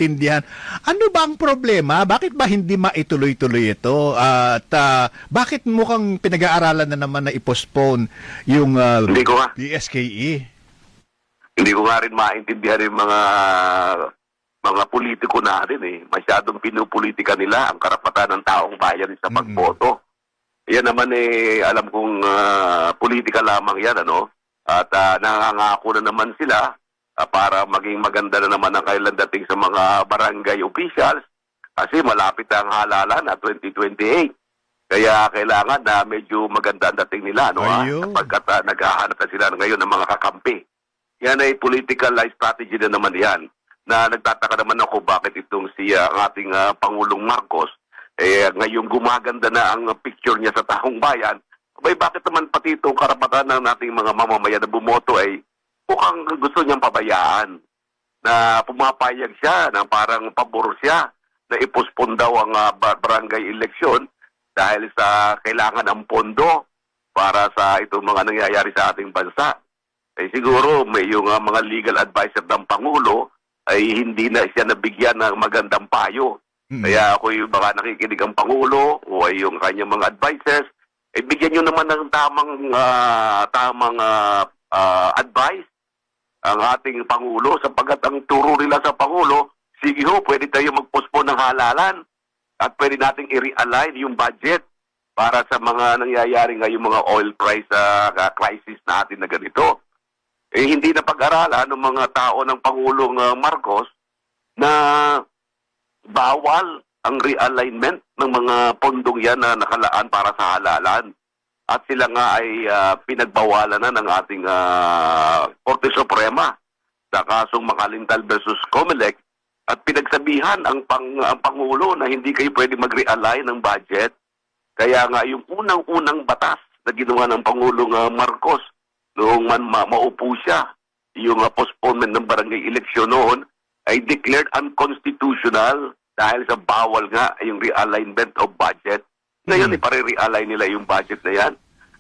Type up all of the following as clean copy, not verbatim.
maintindihan. Ano ba ang problema? Bakit ba hindi maituloy-tuloy ito? At bakit mukhang pinag-aaralan na naman na i-postpone yung Hindi ko nga. DSKE? Hindi ko nga rin maintindihan yung mga politiko natin eh. Masyadong pinupolitika nila ang karapatan ng taong bayan sa pagboto. Yan naman eh, alam kong politika lamang yan, ano? At nangangako na naman sila para maging maganda na naman ang kailan dating sa mga barangay officials kasi malapit ang halalan na 2028. Kaya kailangan na medyo maganda ang dating nila, no? Pagkat naghahanap na sila ngayon ng mga kakampi. Yan ay political strategy na naman yan. Na nagtataka naman ako bakit itong ang ating Pangulong Marcos ngayong gumaganda na ang picture niya sa taong bayan, bakit naman pati itong karapatan ng ating mga mamamayan na bumoto ay mukhang gusto niyang pabayaan na pumapayag siya na parang pabor siya na ipospon daw ang barangay election dahil sa kailangan ng pondo para sa itong mga nangyayari sa ating bansa. Siguro may yung mga legal advisor ng Pangulo ay hindi na siya nabigyan ng magandang payo. Kaya ako yung baka nakikinig ang Pangulo o ay yung kanyang mga advisors, bigyan nyo naman ng tamang advice ang ating Pangulo sapagkat ang turo nila sa Pangulo, sige ho, pwede tayo mag-postpone ng halalan at pwede nating i-realign yung budget para sa mga nangyayari ngayong mga oil price crisis natin na ganito. Hindi na pag-aralan ng mga tao ng Pangulong Marcos na bawal ang realignment ng mga pondong yan na nakalaan para sa halalan. At sila nga ay pinagbawalan na ng ating Korte Suprema sa kasong Makalintal versus Comelec at pinagsabihan ang Pangulo na hindi kayo pwede mag-realign ng budget. Kaya nga yung unang-unang batas na ginawa ng Pangulong Marcos noong maupo siya, yung postponement ng barangay eleksyon noon, ay declared unconstitutional dahil sa bawal nga yung realignment of budget. Ngayon, ipare-realign nila yung budget na yan.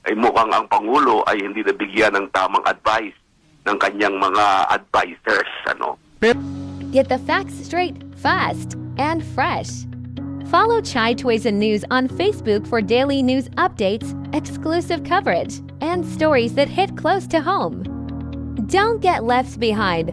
Ay mukhang ang Pangulo ay hindi nabigyan ng tamang advice ng kanyang mga advisors. Get the facts straight, fast, and fresh. Follow Chai Toys and News on Facebook for daily news updates, exclusive coverage, and stories that hit close to home. Don't get left behind.